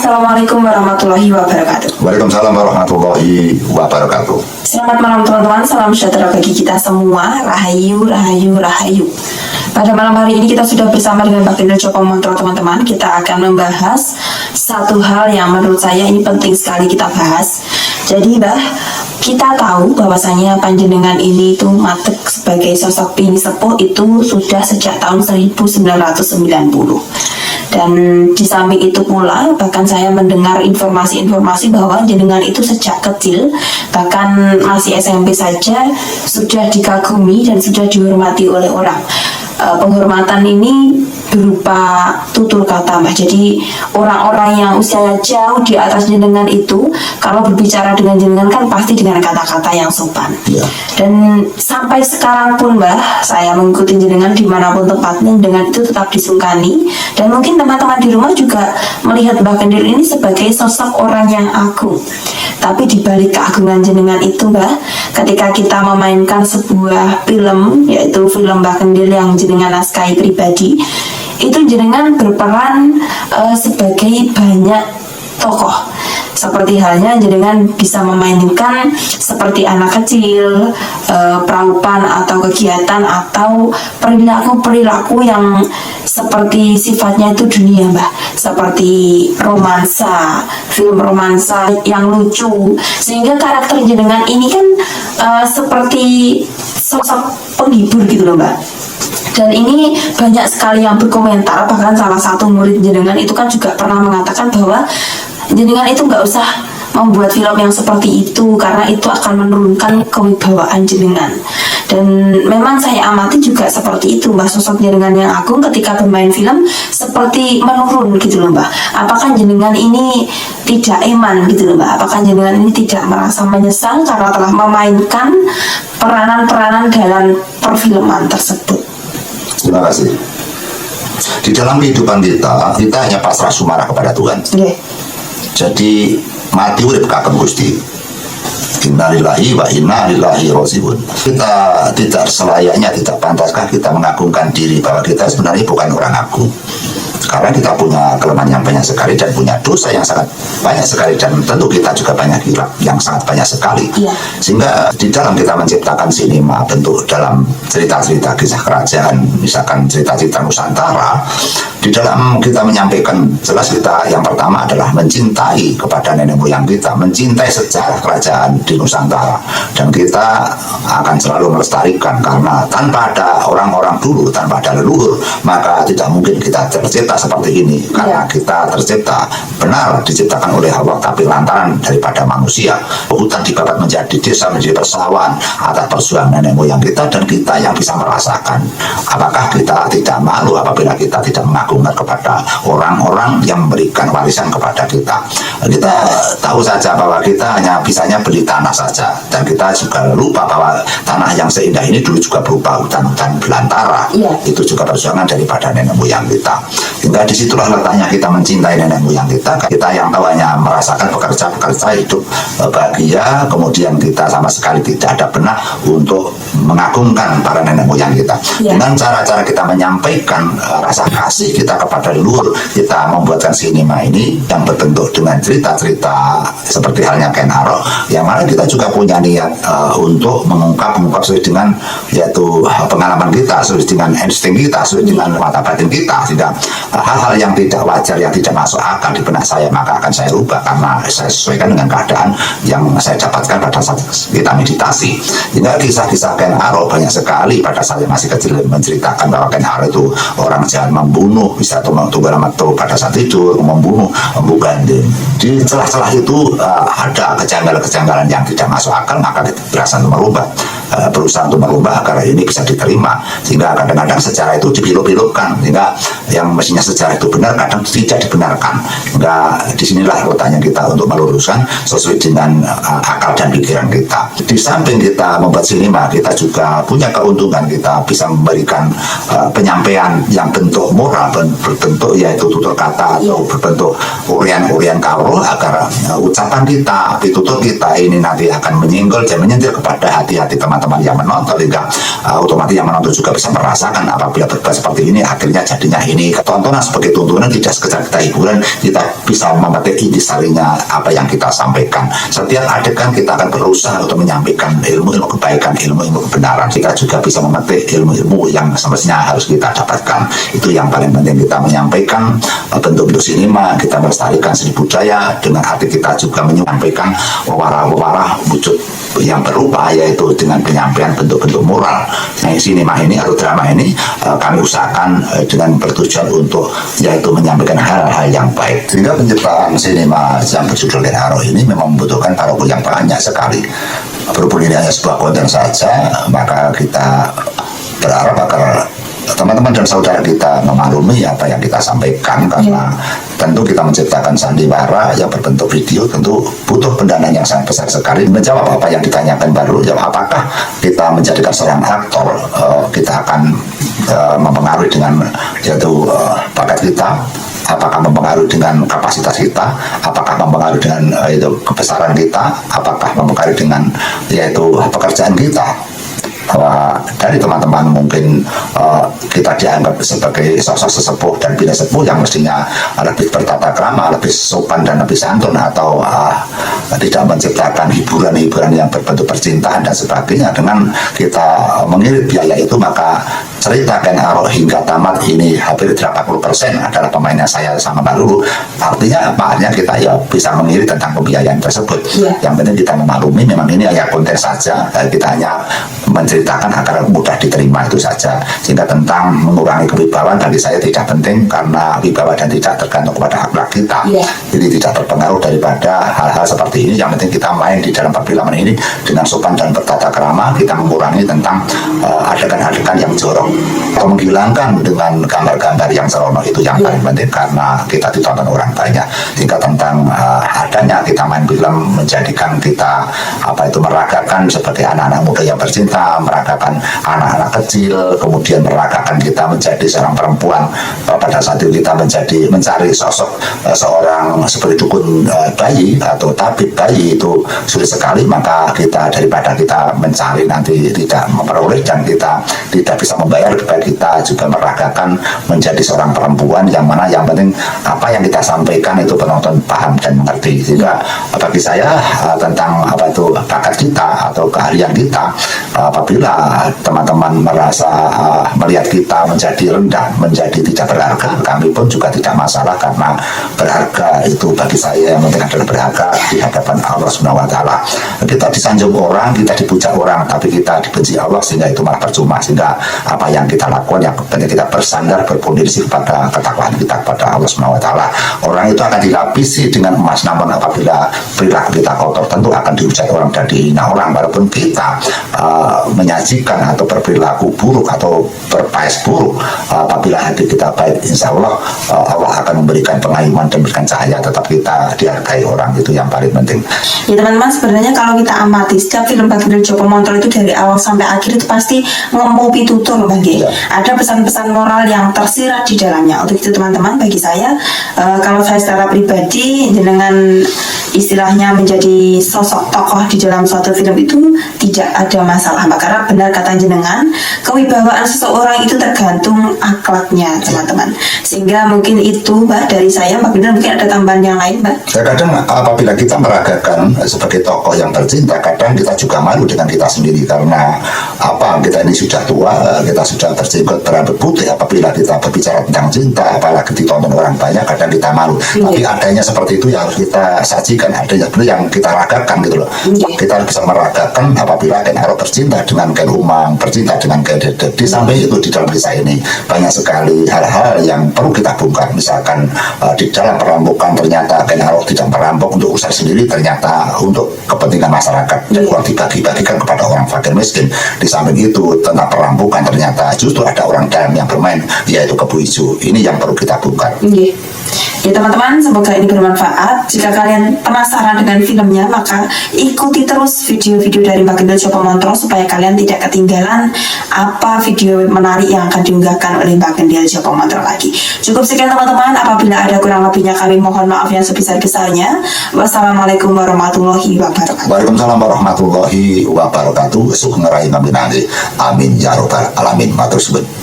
Assalamualaikum warahmatullahi wabarakatuh. Waalaikumsalam warahmatullahi wabarakatuh. Selamat malam teman-teman, salam sejahtera bagi kita semua. Rahayu, rahayu, rahayu. Pada malam hari ini kita sudah bersama dengan Baginda Joko Mantro teman-teman. Kita akan membahas satu hal yang menurut saya ini penting sekali kita bahas. Jadi kita tahu bahwasanya panjenengan ini itu matek sebagai sosok Bini Sepuh itu sudah sejak tahun 1990. Dan di samping itu pula bahkan saya mendengar informasi-informasi bahwa jenengan itu sejak kecil bahkan masih SMP saja sudah dikagumi dan sudah dihormati oleh orang. Penghormatan ini berupa tutur kata Mbah. Jadi orang-orang yang usianya jauh di atas jenengan itu kalau berbicara dengan jenengan kan pasti dengan kata-kata yang sopan. Dan sampai sekarang pun Mbah, saya mengikuti jenengan dimanapun tempatnya dengan itu tetap disungkani. Dan mungkin teman-teman di rumah juga melihat Mbah Kendil ini sebagai sosok orang yang agung. Tapi di balik keagungan jenengan itu Mbah, ketika kita memainkan sebuah film, yaitu film Mbah Kendil yang jenengan naskahi pribadi, itu jenengan berperan sebagai banyak tokoh. Seperti halnya jenengan bisa memainkan seperti anak kecil, praupan atau kegiatan atau perilaku-perilaku yang seperti sifatnya itu dunia Mbah. Seperti romansa, film romansa yang lucu. Sehingga karakter jenengan ini kan seperti sosok penghibur gitu loh Mbak. Dan ini banyak sekali yang berkomentar, bahkan salah satu murid jenengan itu kan juga pernah mengatakan bahwa jenengan itu nggak usah membuat film yang seperti itu karena itu akan menurunkan kewibawaan jenengan. Dan memang saya amati juga seperti itu Mbak, sosok jenengan yang agung ketika bermain film seperti menurun gitu loh Mbak. Apakah jenengan ini tidak iman gitu loh Mbak? Apakah jenengan ini tidak merasa menyesal karena telah memainkan peranan-peranan dalam perfilman tersebut? Terima kasih. Di dalam kehidupan kita hanya pasrah sumarah kepada Tuhan. Jadi mati urip kagem Gusti. Innalillahi wa inna ilaihi rajiun. Kita tidak selayaknya, tidak pantaskah kita mengagungkan diri bahwa kita sebenarnya bukan orang agung. Karena kita punya kelemahan yang banyak sekali dan punya dosa yang sangat banyak sekali, dan tentu kita juga banyak hilaf yang sangat banyak sekali. Sehingga di dalam kita menciptakan sinema, bentuk dalam cerita-cerita kisah kerajaan, misalkan cerita-cerita Nusantara, di dalam kita menyampaikan jelas kita yang pertama adalah mencintai kepada nenek moyang kita, mencintai sejarah kerajaan di Nusantara, dan kita akan selalu melestarikan karena tanpa ada orang-orang dulu, tanpa ada leluhur, maka tidak mungkin kita tercipta seperti ini. Karena kita tercipta benar diciptakan oleh Allah, tapi lantaran daripada manusia, hutan dibabat menjadi desa, menjadi persawahan atas perjuangan nenek moyang kita, dan kita yang bisa merasakan. Apakah kita tidak malu apabila kita tidak mengagungkan kepada orang-orang yang memberikan warisan kepada kita? Kita tahu saja bahwa kita hanya bisanya beli tanah saja, dan kita juga lupa bahwa tanah yang seindah ini dulu juga berupa hutan-hutan belantara. Itu juga perjuangan daripada nenek moyang kita. Hingga disitulah letaknya kita mencintai nenek moyang kita. Kita yang tahu hanya merasakan bekerja hidup bahagia, kemudian kita sama sekali tidak ada benah untuk mengagungkan para nenek moyang kita. Dengan cara-cara kita menyampaikan rasa kasih kita kepada leluhur, kita membuatkan sinema ini yang berbentuk dengan cerita-cerita seperti halnya Ken Arok, yang mana kita juga punya niat untuk mengungkap sesuai dengan yaitu pengalaman kita, sesuai dengan insting kita, sesuai dengan mata batin kita. Sehingga hal-hal yang tidak wajar, yang tidak masuk akal di benak saya, maka akan saya rubah karena saya sesuaikan dengan keadaan yang saya dapatkan pada saat kita meditasi. Hingga kisah-kisah Ken Arok banyak sekali pada saat masih kecil menceritakan bahwa Ken Arok itu orang jahat, membunuh, bisa metu pada saat itu, membunuh Empu Gandeng. Di celah-celah itu ada kejanggalan-kejanggalan yang tidak masuk akal, maka kita berusaha untuk merubah agar ini bisa diterima. Sehingga kadang-kadang sejarah itu dibelok-belokkan, sehingga yang mestinya sejarah itu benar kadang tidak dibenarkan. Hingga disinilah letaknya kita untuk meluruskan sesuai dengan akal dan pikiran kita. Di samping kita membuat sinema, kita juga punya keuntungan, kita bisa memberikan penyampaian yang bentuk moral, berbentuk yaitu tutur kata atau berbentuk urian-urian kawruh, agar ucapan kita, pitutur kita ini nanti akan menyenggol dan menyentil kepada hati-hati teman teman-teman yang menonton, hingga otomatis yang menonton juga bisa merasakan apabila berbuat seperti ini akhirnya jadinya ini tontonan sebagai tuntunan, tidak sekedar kita hiburan, kita bisa memetik intisarinya apa yang kita sampaikan. Setiap adegan kita akan berusaha untuk menyampaikan ilmu-ilmu kebaikan, ilmu-ilmu kebenaran. Kita juga bisa memetik ilmu-ilmu yang semestinya harus kita dapatkan. Itu yang paling penting, kita menyampaikan bentuk-bentuk sinema, kita melestarikan seni budaya dengan hati kita juga menyampaikan wara-wara wujud yang berupa, yaitu dengan penyampaian bentuk-bentuk moral. Nah, sinema ini atau drama ini kami usahakan dengan bertujuan untuk yaitu menyampaikan hal-hal yang baik. Sehingga penciptaan sinema yang berjudul Den Haro ini memang membutuhkan parogo yang banyak sekali. Berhubung ini hanya sebuah konten saja, maka kita berharap agar teman-teman dan saudara kita memaklumi apa yang kita sampaikan, karena tentu kita menciptakan sandiwara yang berbentuk video tentu butuh pendanaan yang sangat besar sekali. Menjawab apa yang ditanyakan baru, ya apakah kita menjadikan seorang aktor kita akan mempengaruhi dengan yaitu bakat kita, apakah mempengaruhi dengan kapasitas kita, apakah mempengaruhi dengan itu kebesaran kita, apakah mempengaruhi dengan yaitu pekerjaan kita. Bahwa dari teman-teman mungkin kita dianggap sebagai sosok sesepuh dan bina sepuh yang mestinya lebih bertata krama, lebih sopan dan lebih santun, atau tidak menciptakan hiburan-hiburan yang berbentuk percintaan dan sebagainya. Dengan kita mengirit biaya itu, maka cerita Den Haro hingga tamat ini hampir 80% adalah pemainnya saya sama Mbak Lulu. Artinya apa? Artinya kita ya bisa mengirit tentang pembiayaan tersebut. Yang penting kita memaklumi memang ini hanya konten saja, kita hanya menceritakan agar mudah diterima itu saja. Sehingga tentang mengurangi kewibawaan bagi saya tidak penting, karena wibawa dan tidak tergantung kepada akhlak kita. Jadi tidak terpengaruh daripada hal-hal seperti ini. Yang penting kita main di dalam perfilman ini dengan sopan dan bertata krama, kita mengurangi tentang adegan-adegan yang jorok atau menghilangkan dengan gambar-gambar yang seronok. Itu yang paling penting, karena kita ditonton orang banyak. Sehingga tentang adanya kita main film menjadikan kita meragakan sebagai anak-anak muda yang bercinta, meragakan anak-anak kecil, kemudian meragakan kita menjadi seorang perempuan. Pada saat itu kita mencari sosok seorang seperti dukun bayi atau tabib bayi itu sulit sekali, maka kita daripada kita mencari nanti tidak memperoleh dan kita tidak bisa membayar, supaya kita juga meragakan menjadi seorang perempuan yang mana yang penting apa yang kita sampaikan itu penonton paham dan mengerti. Sehingga bagi saya tentang bakat kita atau keahlian kita, apabila teman-teman merasa melihat kita menjadi rendah, menjadi tidak berharga, kami pun juga tidak masalah, karena berharga itu bagi saya yang penting adalah berharga di hadapan Allah Subhanahu wa Ta'ala. Kita disanjung orang, kita dipuja orang, tapi kita dibenci Allah, sehingga itu malah percuma. Sehingga apa yang kita lakukan yang penting kita bersandar, berpondisi pada ketakwaan kita kepada Allah Subhanahu wa Ta'ala. Orang itu akan dilapisi dengan emas, namun apabila perilaku kita kotor tentu akan dihujat orang dan dihina orang. Walaupun kita menyajikan atau berperilaku buruk atau berpaes buruk, apabila hati kita baik, insya Allah Allah akan memberikan pengayuman dan memberikan cahaya, tetap kita dihargai orang. Itu yang paling penting. Ya teman-teman, sebenarnya kalau kita amati setiap film Baginda Joko Montrol itu dari awal sampai akhir itu pasti ngomong pitutur bagi. Ada pesan-pesan moral yang tersirat di dalamnya. Untuk itu teman-teman, bagi saya kalau saya secara pribadi dengan istilahnya menjadi sosok tokoh di dalam suatu film itu tidak ada masalah, Mbak, karena benar kata jenengan, kewibawaan seseorang itu tergantung akhlaknya teman-teman. Sehingga mungkin itu Mbak dari saya. Mbak Benar mungkin ada tambahan yang lain, Mbak? Kadang apabila kita meragakan sebagai tokoh yang bercinta, kadang kita juga malu dengan kita sendiri, karena kita ini sudah tua, kita sudah berjenggot berambut putih. Apabila kita berbicara tentang cinta, apalagi ditonton orang banyak, kadang kita malu. Tapi adanya seperti itu yang harus kita sajikan, adanya seperti yang kita ragakan gitu loh. Kita bisa meragakan apabila Den Haro bercinta dengan Ken Umang, bercinta dengan Ken Dede. Di samping itu di dalam kisah ini banyak sekali hal-hal yang perlu kita bongkar. Misalkan di dalam perampokan ternyata Ken Haro tidak merampok untuk usaha sendiri, ternyata untuk kepentingan masyarakat dan uang dibagi-bagikan kepada orang fakir miskin. Di samping itu tentang perampokan ternyata justru ada orang dalam yang bermain, yaitu Kebu Ijo. Ini yang perlu kita bongkar. Ya teman-teman, semoga ini bermanfaat. Jika kalian penasaran dengan filmnya, maka ikuti terus video-video dari Mbak Kendil Joko Montro supaya kalian tidak ketinggalan apa video menarik yang akan diunggahkan oleh Mbak Kendil Joko Montro lagi. Cukup sekian teman-teman, apabila ada kurang lebihnya kami mohon maaf yang sebesar-besarnya. Wassalamualaikum warahmatullahi wabarakatuh. Waalaikumsalam warahmatullahi wabarakatuh. Amin ya robbal alamin. Matur suwun.